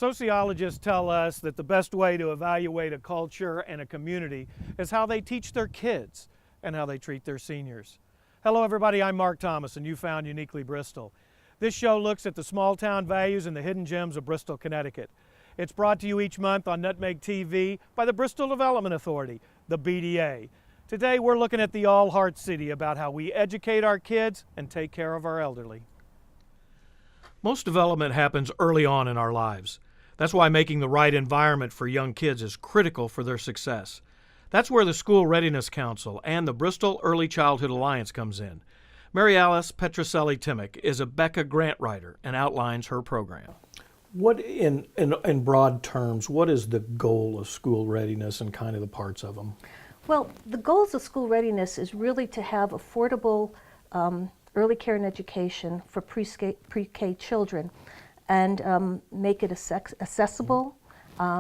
Sociologists tell us that the best way to evaluate a culture and a community is how they teach their kids and how they treat their seniors. Hello everybody, I'm Mark Thomas and you found Uniquely Bristol. This show looks at the small town values and the hidden gems of Bristol, Connecticut. It's brought to you each month on Nutmeg TV by the Bristol Development Authority, the BDA. Today we're looking at the All Heart City about how we educate our kids and take care of our elderly. Most development happens early on in our lives. That's why making the right environment for young kids is critical for their success. That's where the School Readiness Council and the Bristol Early Childhood Alliance comes in. Mary Alice Petroselli-Timmick is a BECA grant writer and outlines her program. What, in broad terms, what is the goal of school readiness and kind of the parts of them? Well, the goals of school readiness is really to have affordable early care and education for pre-K children and make it accessible,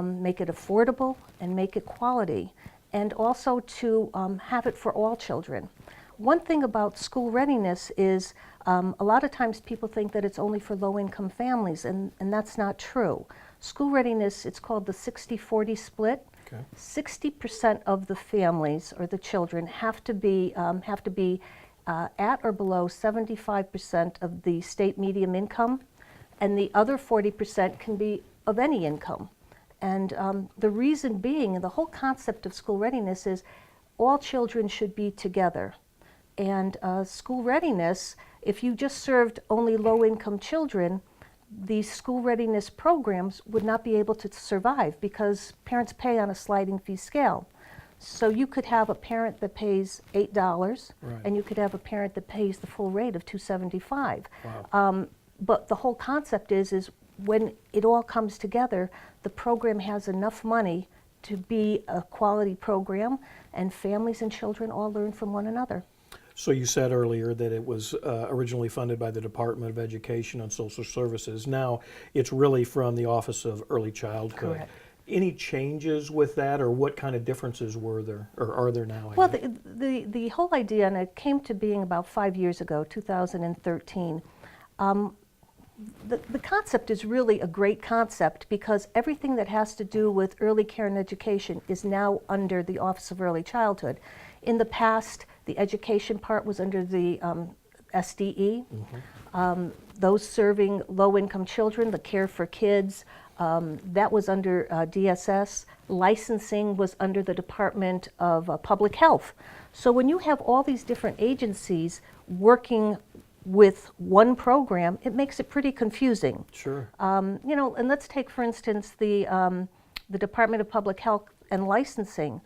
make it affordable, and make it quality, and also to have it for all children. One thing about school readiness is a lot of times people think that it's only for low-income families, and that's not true. School readiness, it's called the 60-40 split. Okay. 60% of the families or the children have to be at or below 75% of the state median income, and the other 40% can be of any income. And the reason being, and the whole concept of school readiness is all children should be together. And school readiness, if you just served only low-income children, these school readiness programs would not be able to survive because parents pay on a sliding fee scale. So you could have a parent that pays $8, right, and you could have a parent that pays the full rate of $275. Wow. But the whole concept is when it all comes together, the program has enough money to be a quality program, and families and children all learn from one another. So you said earlier that it was originally funded by the Department of Education and Social Services. Now it's really from the Office of Early Childhood. Correct. Any changes with that, or what kind of differences were there, or are there now? Well, the whole idea, and it came to being about 5 years ago, 2013, the concept is really a great concept because everything that has to do with early care and education is now under the Office of Early Childhood. In the past, the education part was under the SDE. Mm-hmm. Those serving low-income children, the care for kids, that was under DSS. Licensing was under the Department of Public Health. So when you have all these different agencies working with one program, it makes it pretty confusing. Sure. You know, and let's take, for instance, the Department of Public Health and licensing.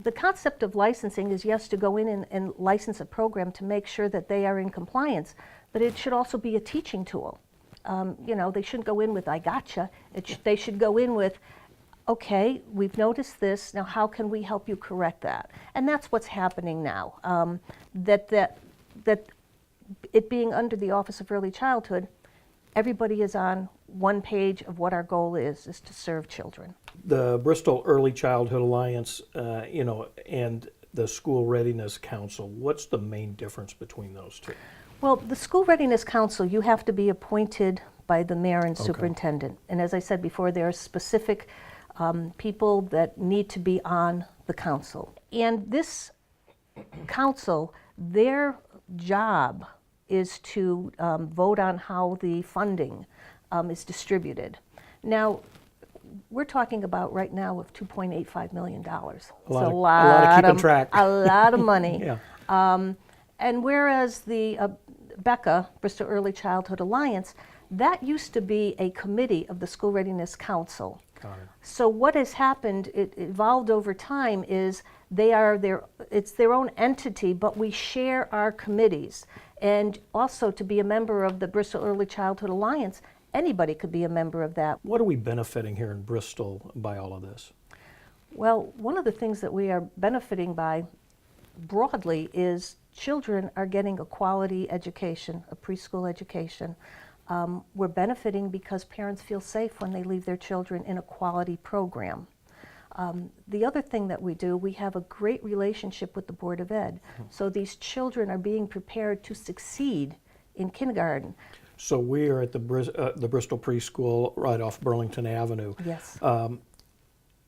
The concept of licensing is, yes, to go in and license a program to make sure that they are in compliance, but it should also be a teaching tool. You know, they shouldn't go in with, I gotcha. They should go in with, okay, we've noticed this, now how can we help you correct that? And that's what's happening now. That it being under the Office of Early Childhood, everybody is on one page of what our goal is to serve children. The Bristol Early Childhood Alliance, you know, and the School Readiness Council, what's the main difference between those two? Well, the School Readiness Council, you have to be appointed by the mayor and superintendent. And as I said before, there are specific people that need to be on the council. And this council, their job is to vote on how the funding is distributed. Now, we're talking about right now of $2.85 million. It's a lot of keeping track. A lot of money. Yeah. And whereas the BECA, Bristol Early Childhood Alliance, that used to be a committee of the School Readiness Council. Got it. So what has happened, it evolved over time, is it's their own entity, but we share our committees. And also to be a member of the Bristol Early Childhood Alliance, anybody could be a member of that. What are we benefiting here in Bristol by all of this? Well, one of the things that we are benefiting by broadly is children are getting a quality education, a preschool education. We're benefiting because parents feel safe when they leave their children in a quality program. The other thing that we do, we have a great relationship with the Board of Ed. So these children are being prepared to succeed in kindergarten. So we are at the Bristol Preschool right off Burlington Avenue. Yes.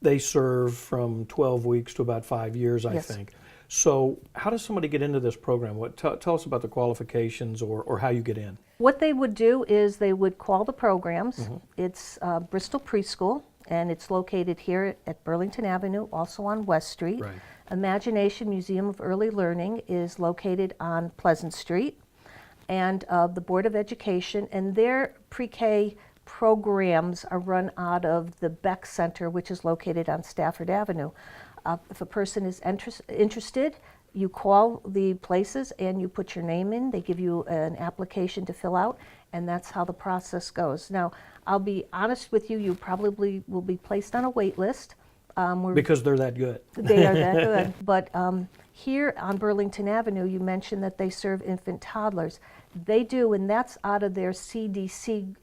They serve from 12 weeks to about 5 years, I Yes. think. So how does somebody get into this program? Tell us about the qualifications or how you get in. What they would do is they would call the programs. It's Bristol Preschool, and it's located here at Burlington Avenue, also on West Street. Right. Imagination Museum of Early Learning is located on Pleasant Street. And the Board of Education, and their pre-K programs are run out of the Beck Center, which is located on Stafford Avenue. If a person is interested, you call the places and you put your name in. They give you an application to fill out, and that's how the process goes. Now, I'll be honest with you, you probably will be placed on a wait list. Because they're that good. They are that good. But here on Burlington Avenue, you mentioned that they serve infant toddlers. They do, and that's out of their CDC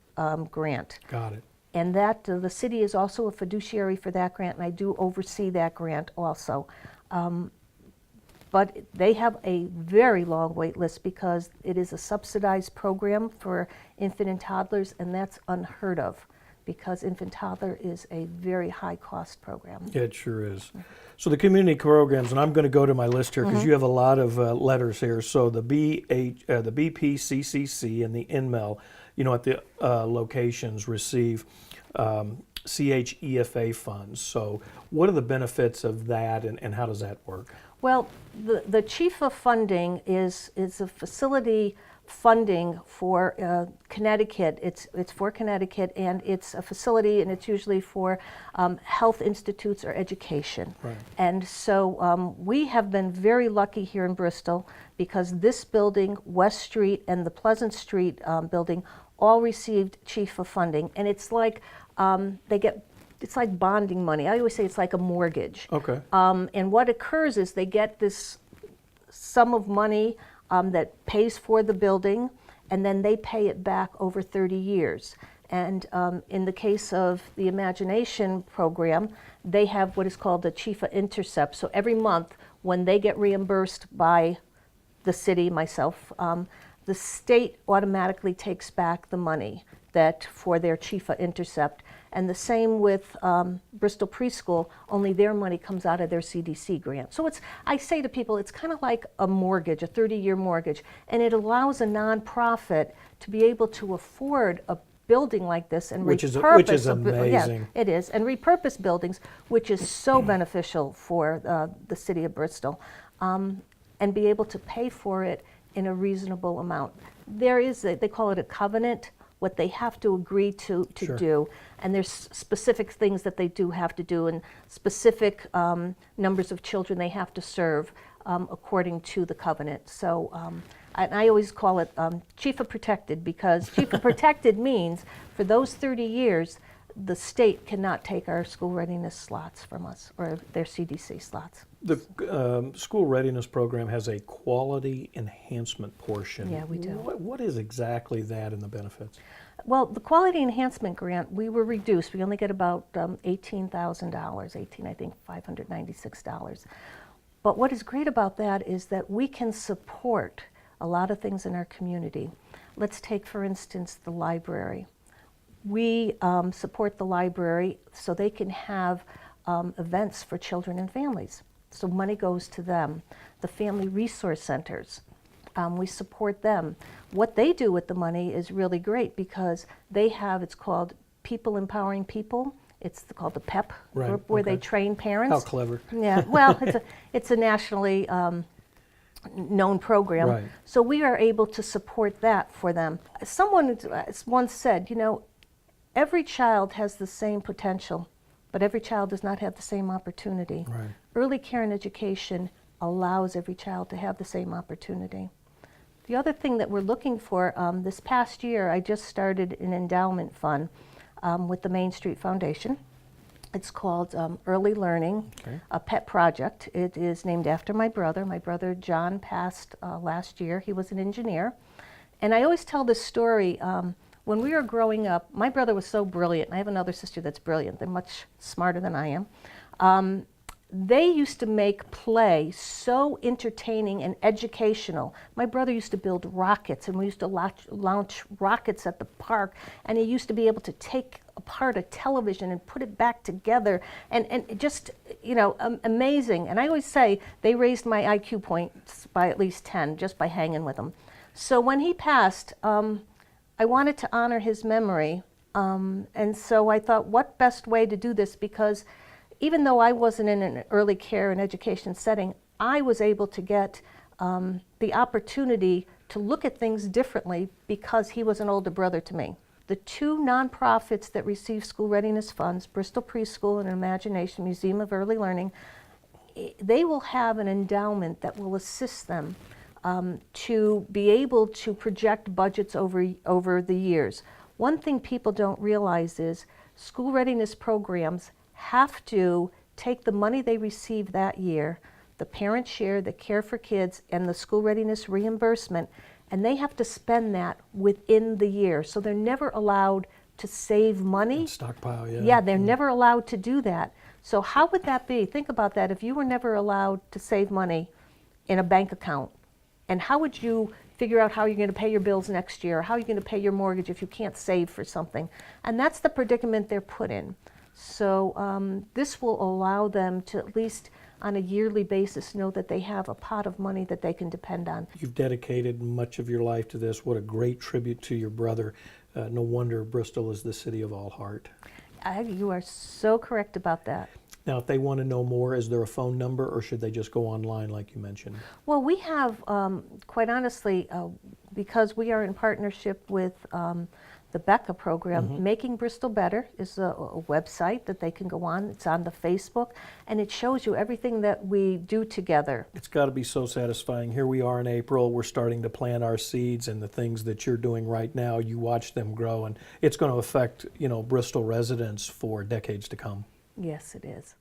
grant. Got it. And that the city is also a fiduciary for that grant, and I do oversee that grant also. But they have a very long wait list because it is a subsidized program for infant and toddlers, and that's unheard of because infant toddler is a very high cost program. It sure is. So the community programs, and I'm going to go to my list here because you have a lot of letters here. So the BPCCC and the INMEL, at the locations receive CHEFA funds. So what are the benefits of that, and how does that work? Well, the chief of funding is a facility funding for Connecticut. It's for Connecticut, and it's a facility, and it's usually for health institutes or education. Right. And so we have been very lucky here in Bristol because this building, West Street, and the Pleasant Street building all received chief of funding, and it's like it's like bonding money. I always say it's like a mortgage. Okay. And what occurs is they get this sum of money that pays for the building, and then they pay it back over 30 years. And in the case of the Imagination program, they have what is called the Chief of Intercept. So every month when they get reimbursed by the city, myself, the state automatically takes back the money that for their Chief of Intercept. And the same with Bristol Preschool, only their money comes out of their CDC grant. So I say to people, it's kind of like a mortgage, a 30-year mortgage, and it allows a nonprofit to be able to afford a building like this and which is amazing. Yeah, it is, and repurpose buildings, which is so beneficial for the city of Bristol, and be able to pay for it in a reasonable amount. There is, they call it a covenant, what they have to agree to Sure. do, and there's specific things that they do have to do, and specific numbers of children they have to serve according to the covenant. So I always call it Chief of Protected, because Chief of Protected means for those 30 years, the state cannot take our school readiness slots from us, or their CDC slots. The school readiness program has a quality enhancement portion. Yeah, we do. What is exactly that and the benefits? Well, the quality enhancement grant, we were reduced. We only get about $18,000, I think $596. But what is great about that is that we can support a lot of things in our community. Let's take, for instance, the library. We support the library so they can have events for children and families. So money goes to them. The family resource centers, we support them. What they do with the money is really great because they have, it's called People Empowering People. It's called the PEP Right, group, where they okay. train parents. How clever. Yeah, well, it's a nationally known program. Right. So we are able to support that for them. Someone once said, every child has the same potential, but every child does not have the same opportunity. Right. Early care and education allows every child to have the same opportunity. The other thing that we're looking for, this past year, I just started an endowment fund with the Main Street Foundation. It's called Early Learning, Okay. a pet project. It is named after my brother. My brother John passed last year. He was an engineer. And I always tell this story. When we were growing up, my brother was so brilliant. I have another sister that's brilliant. They're much smarter than I am. they used to make play so entertaining and educational. My brother used to build rockets, and we used to launch rockets at the park, and he used to be able to take apart a television and put it back together, and just, amazing. And I always say they raised my IQ points by at least 10 just by hanging with them. So when he passed, I wanted to honor his memory, and so I thought, what best way to do this? Because even though I wasn't in an early care and education setting, I was able to get the opportunity to look at things differently because he was an older brother to me. The two nonprofits that receive school readiness funds, Bristol Preschool and Imagination Museum of Early Learning, they will have an endowment that will assist them to be able to project budgets over the years. One thing people don't realize is school readiness programs have to take the money they receive that year, the parent share, the care for kids, and the school readiness reimbursement, and they have to spend that within the year. So they're never allowed to save money. Stockpile, yeah. Yeah, they're never allowed to do that. So how would that be? Think about that. If you were never allowed to save money in a bank account, and how would you figure out how you're going to pay your bills next year, how you're going to pay your mortgage if you can't save for something? And that's the predicament they're put in. So this will allow them to, at least on a yearly basis, know that they have a pot of money that they can depend on. You've dedicated much of your life to this. What a great tribute to your brother. No wonder Bristol is the city of all heart. You are so correct about that. Now, if they want to know more, is there a phone number, or should they just go online like you mentioned? Well, we have, quite honestly, because we are in partnership with the Becca program, Making Bristol Better is a website that they can go on. It's on the Facebook, and it shows you everything that we do together. It's got to be so satisfying. Here we are in April. We're starting to plant our seeds, and the things that you're doing right now, you watch them grow, and it's going to affect, Bristol residents for decades to come. Yes, it is.